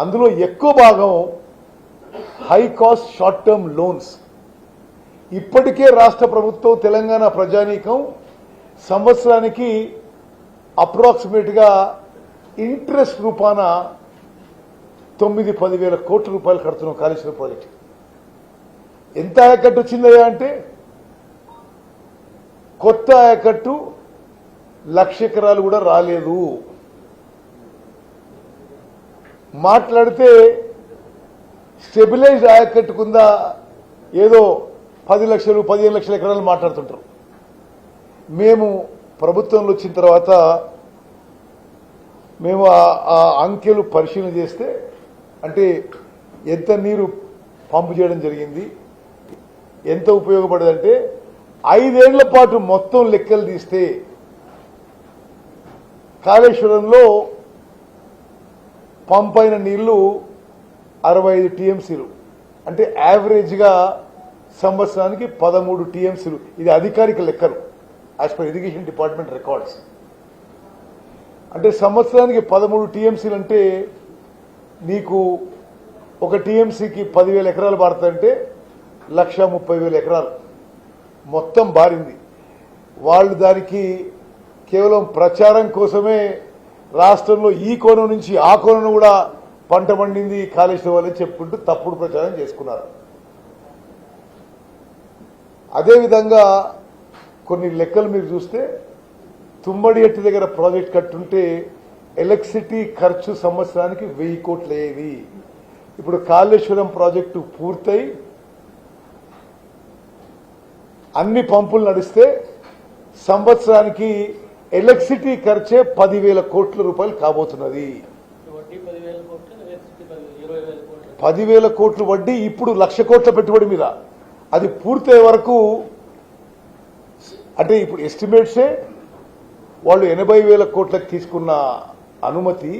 అందులో ఎక్కువ భాగం high cost short term loans. ఇప్పటికే రాష్ట్ర ప్రభుత్వం తెలంగాణ ప్రజానీకం సంవత్సరానికి అప్రాక్సిమేట్గా ఇంట్రెస్ట్ రూపాన 9-10 వేల కోట్ల రూపాయలు కడుతున్నాం కాళేశ్వరం ప్రాజెక్టు. ఎంత ఆయకట్టు వచ్చిందయ్యా అంటే కొత్త ఆయకట్టు 1,00,000 ఎకరాలు కూడా రాలేదు. మాట్లాడితే స్టెబిలైజ్డ్ ఆయకట్టు కింద ఏదో 10 లక్షలు 15 లక్షల ఎకరాలు మాట్లాడుతుంటారు. మేము ప్రభుత్వంలో వచ్చిన తర్వాత మేము ఆ అంకెలు పరిశీలన చేస్తే అంటే ఎంత నీరు పంపు చేయడం జరిగింది, ఎంత ఉపయోగపడదంటే 5 ఏళ్ల పాటు మొత్తం లెక్కలు తీస్తే కాళేశ్వరంలో పంప్ అయిన నీళ్లు 65 టీఎంసీలు, అంటే యావరేజ్గా సంవత్సరానికి 13 టీఎంసీలు. ఇది అధికారిక లెక్కలు as per irrigation department records. అంటే సంవత్సరానికి 13 టీఎంసీలు అంటే నీకు ఒక టీఎంసీకి 10,000 ఎకరాలు పారుతాయంటే 1,30,000 ఎకరాలు మొత్తం బారింది. వాళ్ళు దానికి కేవలం ప్రచారం కోసమే రాష్ట్రంలో ఈ కోణం నుంచి ఆ కోణం కూడా పంట పండింది కాళేశ్వరం అని చెప్పుకుంటూ తప్పుడు ప్రచారం చేసుకున్నారు. అదేవిధంగా కొన్ని లెక్కలు మీరు చూస్తే తుమ్మడి ఎట్టి దగ్గర ప్రాజెక్ట్ కట్టుంటే ఎలక్ట్రిసిటీ ఖర్చు సంవత్సరానికి 1000 కోట్లు అయ్యేది. ఇప్పుడు కాళేశ్వరం ప్రాజెక్టు పూర్తయి అన్ని పంపులు నడిస్తే సంవత్సరానికి ఎలక్ట్రిసిటీ ఖర్చే 10,000 కోట్ల రూపాయలు కాబోతున్నది. 10,000 కోట్ల వడ్డీ ఇప్పుడు 1,00,000 కోట్ల పెట్టుబడి మీద. అది పూర్తయ్యే వరకు అంటే ఇప్పుడు ఎస్టిమేట్సే వాళ్ళు 80,000 కోట్లకు తీసుకున్న అనుమతి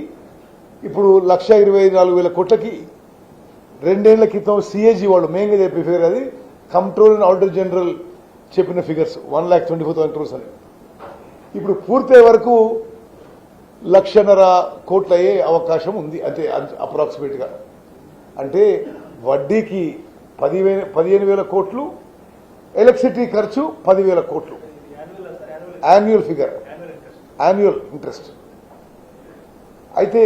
ఇప్పుడు 1,24,000 కోట్లకి 2 ఏళ్ల క్రితం సిఏజీ వాళ్ళు మెయిన్గా చెప్పే ఫిగర్, అది కంట్రోల్ అండ్ ఆడిటర్ జనరల్ చెప్పిన ఫిగర్స్ 1,24,000 crores అని. ఇప్పుడు పూర్తయ్యే వరకు 1,50,000 కోట్లు అయ్యే అవకాశం ఉంది అంతే అప్రాక్సిమేట్గా. అంటే వడ్డీకి 15,000 కోట్లు, ఎలక్ట్రిసిటీ ఖర్చు 10,000 కోట్లు యాన్యువల్ ఫిగర్, యాన్యువల్ ఇంట్రెస్ట్. అయితే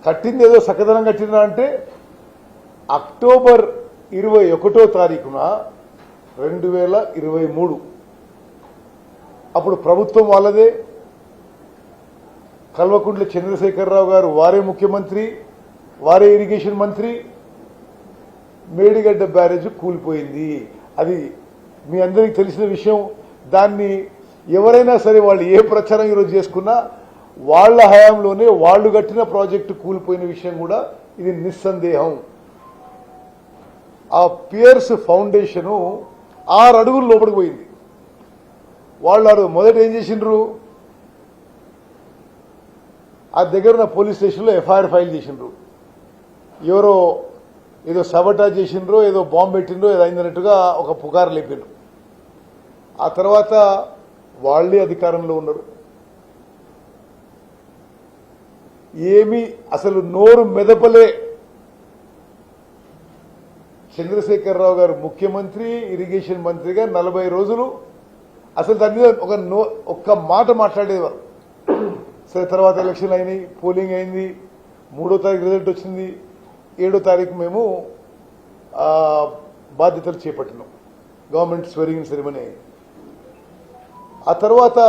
కట్టింది ఏదో సకదనం కట్టిందా అంటే అక్టోబర్ 21వ తారీఖున 2023 అప్పుడు ప్రభుత్వం వాళ్ళదే, కల్వకుంట్ల చంద్రశేఖరరావు గారు వారే ముఖ్యమంత్రి, వారే ఇరిగేషన్ మంత్రి. మేడిగడ్డ బ్యారేజ్ కూలిపోయింది. అది మీ అందరికీ తెలిసిన విషయం. దాన్ని ఎవరైనా సరే వాళ్ళు ఏ ప్రచారం ఈరోజు చేసుకున్నా వాళ్ల హయాంలోనే వాళ్ళు కట్టిన ప్రాజెక్టు కూలిపోయిన విషయం కూడా ఇది నిస్సందేహం. ఆ పియర్స్ ఫౌండేషను 6 అడుగులు లోపలికి పోయింది. వాళ్ళు మొదట ఏం చేసిండ్రు, ఆ దగ్గర ఉన్న పోలీస్ స్టేషన్లో ఎఫ్ఐఆర్ ఫైల్ చేసిండ్రు. ఎవరో ఏదో సబటాజ్ చేసిండ్రో ఏదో బాంబు పెట్టిండ్రో ఏదో అయిందన్నట్టుగా ఒక పుకారు లేపిండ్రు. ఆ తర్వాత వాళ్లే అధికారంలో ఉన్నారు. ఏమి అసలు నోరు మెదపలే. చంద్రశేఖరరావు గారు ముఖ్యమంత్రి, ఇరిగేషన్ మంత్రిగా 40 రోజులు అసలు దాని మీద ఒక్క మాట మాట్లాడేవారు. సరే, తర్వాత ఎలక్షన్ అయినాయి, పోలింగ్ అయింది, 3వ తారీఖు రిజల్ట్ వచ్చింది, 7వ తారీఖు మేము బాధ్యతలు చేపట్టినాం, గవర్నమెంట్ స్వేరింగ్ సెరమనీ అయింది. ఆ తర్వాత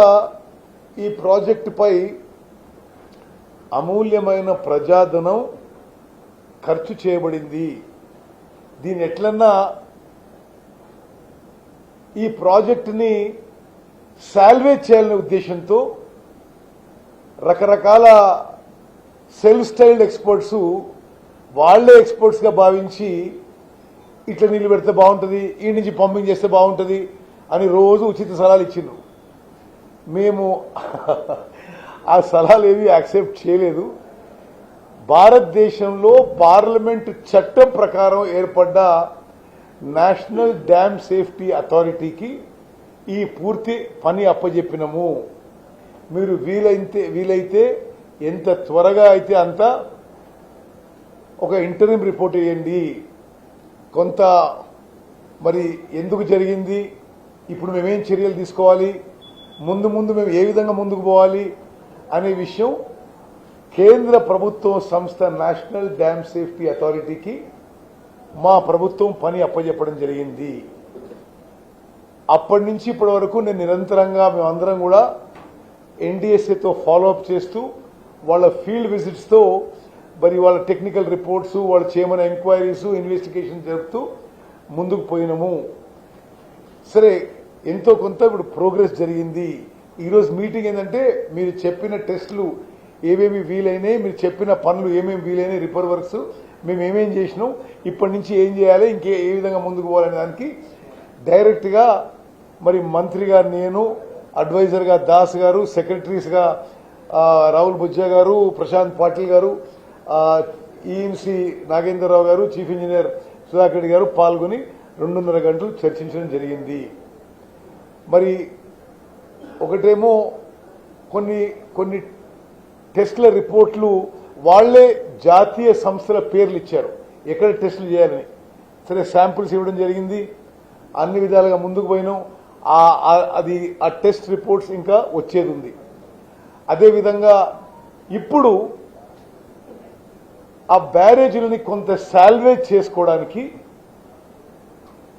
ఈ ప్రాజెక్టుపై అమూల్యమైన ప్రజాధనం ఖర్చు చేయబడింది. దీన్ని ఎట్లన్నా ఈ ప్రాజెక్టుని సాల్వేజ్ చేయాలనే ఉద్దేశంతో రకరకాల సెల్ఫ్ స్టైల్డ్ ఎక్స్పర్ట్స్ వాళ్లే ఎక్స్పర్ట్స్గా భావించి ఇట్లా నీళ్లు పెడితే బాగుంటుంది, ఈ నుంచి పంపింగ్ చేస్తే బాగుంటుంది అని రోజు ఉచిత సలహాలు ఇచ్చిండ్రు. మేము ఆ సలహాలు ఏవి యాక్సెప్ట్ చేయలేదు. భారతదేశంలో పార్లమెంటు చట్టం ప్రకారం ఏర్పడ్డ నేషనల్ డ్యామ్ సేఫ్టీ అథారిటీకి ఈ పూర్తి పని అప్పజెప్పినము. మీరు వీలైతే ఎంత త్వరగా అయితే అంత ఒక ఇంటరిమ్ రిపోర్ట్ ఇవ్వండి, కొంత మరి ఎందుకు జరిగింది, ఇప్పుడు మేమేం చర్యలు తీసుకోవాలి, ముందు ముందు మేము ఏ విధంగా ముందుకు పోవాలి అనే విషయం కేంద్ర ప్రభుత్వం సంస్థ నేషనల్ డ్యామ్ సేఫ్టీ అథారిటీకి మా ప్రభుత్వం పని అప్పచెప్పడం జరిగింది. అప్పటి నుంచి ఇప్పటి వరకు నేను నిరంతరంగా మేమందరం కూడా ఎన్డీఎస్ఏతో ఫాలోఅప్ చేస్తూ వాళ్ళ ఫీల్డ్ విజిట్స్తో మరి వాళ్ళ టెక్నికల్ రిపోర్ట్స్, వాళ్ళు చేయమని ఎంక్వైరీస్, ఇన్వెస్టిగేషన్ జరుపుతూ ముందుకు పోయినాము. సరే, ఎంతో కొంత ఇప్పుడు ప్రోగ్రెస్ జరిగింది. ఈరోజు మీటింగ్ ఏంటంటే మీరు చెప్పిన టెస్టులు ఏమేమి వీలైనాయి, మీరు చెప్పిన పనులు ఏమేమి వీలైనాయి, రిపేర్ వర్క్స్ మేము ఏమేం చేసినాం, ఇప్పటి నుంచి ఏం చేయాలి, ఇంకే ఏ విధంగా ముందుకు పోవాలనే దానికి డైరెక్ట్గా మరి మంత్రిగా నేను, అడ్వైజర్గా దాస్ గారు, సెక్రటరీస్గా రాహుల్ బుజ్జా గారు, ప్రశాంత్ పాటిల్ గారు, ఈఎన్సీ నాగేంద్రరావు గారు, చీఫ్ ఇంజనీర్ సుధాకర్ రెడ్డి గారు పాల్గొని 2.5 గంటలు చర్చించడం జరిగింది. మరి ఒకటేమో కొన్ని టెస్టుల రిపోర్ట్లు వాళ్లే జాతీయ సంస్థల పేర్లు ఇచ్చారు, ఎక్కడ టెస్టులు చేయాలని. సరే, శాంపుల్స్ ఇవ్వడం జరిగింది, అన్ని విధాలుగా ముందుకు పోయినాం. అది ఆ టెస్ట్ రిపోర్ట్స్ ఇంకా వచ్చేది ఉంది. అదేవిధంగా ఇప్పుడు ఆ బ్యారేజీలని కొంత సాల్వేజ్ చేసుకోవడానికి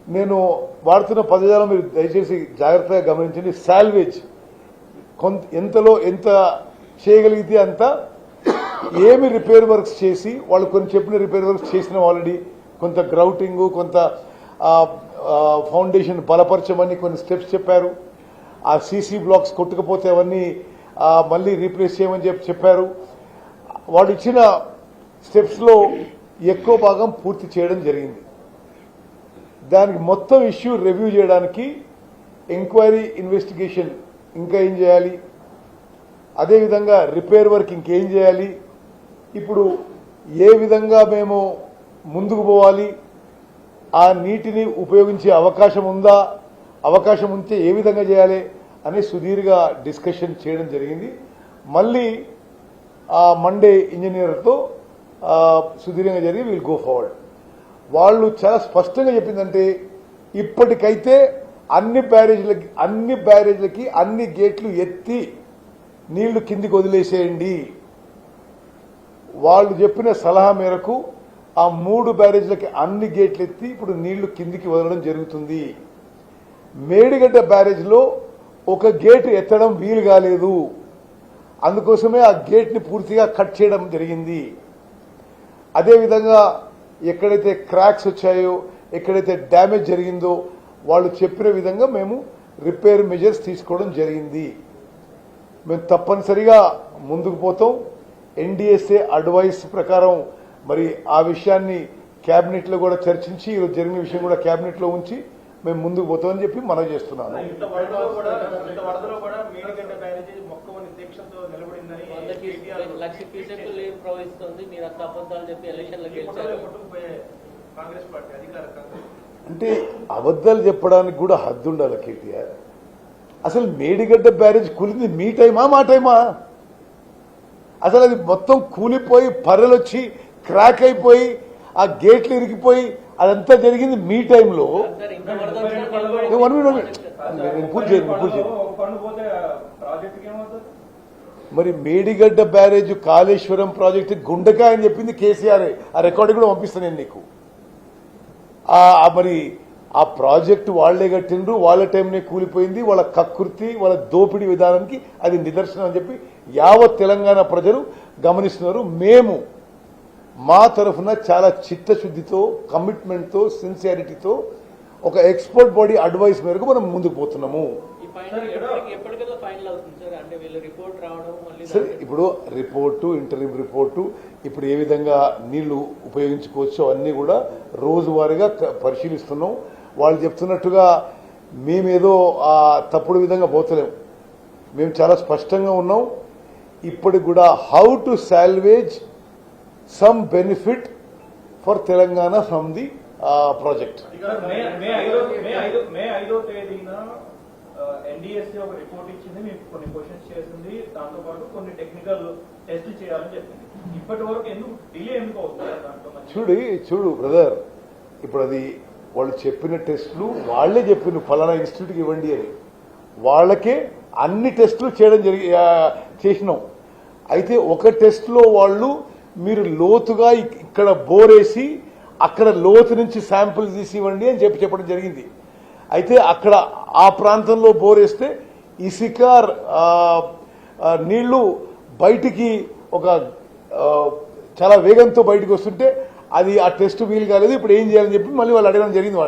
నేను వాడుతున్న పదజాలం మీరు దయచేసి జాగ్రత్తగా గమనించండి. సాల్వేజ్ ఎంతలో ఎంత చేయగలిగితే అంత, ఏమి రిపేర్ వర్క్స్ చేసి వాళ్ళు కొన్ని చెప్పిన రిపేర్ వర్క్స్ చేసిన ఆల్రెడీ, కొంత గ్రౌటింగ్, కొంత ఫౌండేషన్ బలపరచమని కొన్ని స్టెప్స్ చెప్పారు. ఆ సీసీ బ్లాక్స్ కొట్టుకపోతే అవన్నీ మళ్ళీ రీప్లేస్ చేయమని చెప్పారు. వాళ్ళు ఇచ్చిన స్టెప్స్లో ఎక్కువ భాగం పూర్తి చేయడం జరిగింది. దానికి మొత్తం ఇష్యూ రివ్యూ చేయడానికి ఎంక్వైరీ, ఇన్వెస్టిగేషన్ ఇంకా ఏం చేయాలి, అదేవిధంగా రిపేర్ వర్క్ ఇంకేం చేయాలి, ఇప్పుడు ఏ విధంగా మేము ముందుకు పోవాలి, ఆ నీటిని ఉపయోగించే అవకాశం ఉందా, అవకాశం ఉంటే ఏ విధంగా చేయాలి అని సుదీర్ఘ డిస్కషన్ చేయడం జరిగింది. మళ్ళీ మండే ఇంజనీర్తో సుదీర్ఘంగా జరిగి వీల్ గో ఫార్వర్డ్. వాళ్ళు చాలా స్పష్టంగా చెప్పిందంటే, ఇప్పటికైతే అన్ని బ్యారేజ్లకి అన్ని గేట్లు ఎత్తి నీళ్లు కిందికి వదిలేసేయండి. వాళ్ళు చెప్పిన సలహా మేరకు ఆ 3 బ్యారేజ్లకి అన్ని గేట్లు ఎత్తి ఇప్పుడు నీళ్లు కిందికి వదలడం జరుగుతుంది. మేడిగడ్డ బ్యారేజ్లో ఒక గేటు ఎత్తడం వీలు కాలేదు, అందుకోసమే ఆ గేట్ని పూర్తిగా కట్ చేయడం జరిగింది. అదేవిధంగా ఎక్కడైతే క్రాక్స్ వచ్చాయో, ఎక్కడైతే డ్యామేజ్ జరిగిందో వాళ్ళు చెప్పిన విధంగా మేము రిపేర్ మెజర్స్ తీసుకోవడం జరిగింది. మేము తప్పనిసరిగా ముందుకు పోతాం. ఎన్డీఎస్ఏ అడ్వైస్ ప్రకారం మరి ఆ విషయాన్ని కేబినెట్లో కూడా చర్చించి, ఈరోజు జరిగిన విషయం కూడా కేబినెట్లో ఉంచి మేము ముందుకు పోతామని చెప్పి మనం చేస్తున్నాను. అంటే అబద్దాలు చెప్పడానికి కూడా హద్దు ఉండాలి కేటీఆర్. అసలు మేడిగడ్డ బ్యారేజ్ కూలింది మీ టైమా మా టైమా? అసలు అది మొత్తం కూలిపోయి పర్రెలు వచ్చి క్రాక్ అయిపోయి ఆ గేట్లు ఇరిగిపోయి అదంతా జరిగింది మీ టైంలో. మరి మేడిగడ్డ బ్యారేజ్, కాళేశ్వరం ప్రాజెక్టు గుండెకాయ అని చెప్పింది కేసీఆర్. ఆ రికార్డు కూడా పంపిస్తాను నేను నీకు. మరి ఆ ప్రాజెక్టు వాళ్లే కట్టిండ్రు, వాళ్ళ టైంనే కూలిపోయింది. వాళ్ళ కకృతి, వాళ్ళ దోపిడీ విధానానికి అది నిదర్శనం అని చెప్పి యావత్ తెలంగాణ ప్రజలు గమనిస్తున్నారు. మేము మా తరఫున చాలా చిత్తశుద్ధితో, కమిట్మెంట్తో, సిన్సియారిటీతో ఒక ఎక్స్పర్ట్ బాడీ అడ్వైస్ మేరకు మనం ముందుకు పోతున్నాము. సరే, ఇప్పుడు రిపోర్టు, ఇంటర్వ్యూ రిపోర్టు, ఇప్పుడు ఏ విధంగా నీళ్లు ఉపయోగించుకోవచ్చో అన్నీ కూడా రోజువారీగా పరిశీలిస్తున్నాం. వాళ్ళు చెప్తున్నట్టుగా మేమేదో తప్పుడు విధంగా పోతలేము. మేము చాలా స్పష్టంగా ఉన్నాం. ఇప్పటికి కూడా how to salvage some benefit for Telangana from the project. NDSC ఒక రిపోర్ట్ ఇచ్చింది, మీకు కొన్ని క్వశ్చన్స్ చేసింది, దాంతో పాటు కొన్ని టెక్నికల్ టెస్ట్ చేయాలని చెప్పింది. ఇప్పటి వరకు డిలే ఎందుకు అవుతుంది దాంట్లో? చూడు బ్రదర్, ఇప్పుడు అది వాళ్ళు చెప్పిన టెస్టులు వాళ్ళే చెప్పిన ఫలానా ఇన్స్టిట్యూట్కి ఇవ్వండి అని, వాళ్ళకే అన్ని టెస్టులు చేసినాం. అయితే ఒక టెస్ట్లో వాళ్ళు మీరు లోతుగా ఇక్కడ బోరేసి అక్కడ లోతు నుంచి శాంపుల్ తీసి ఇవ్వండి అని చెప్పడం జరిగింది. అయితే అక్కడ ఆ ప్రాంతంలో బోరేస్తే ఇసుక నీళ్లు బయటికి ఒక చాలా వేగంతో బయటకు వస్తుంటే అది ఆ టెస్ట్ వీలు కాలేదు. ఇప్పుడు ఏం చేయాలని చెప్పి మళ్ళీ వాళ్ళు అడగడం జరిగింది.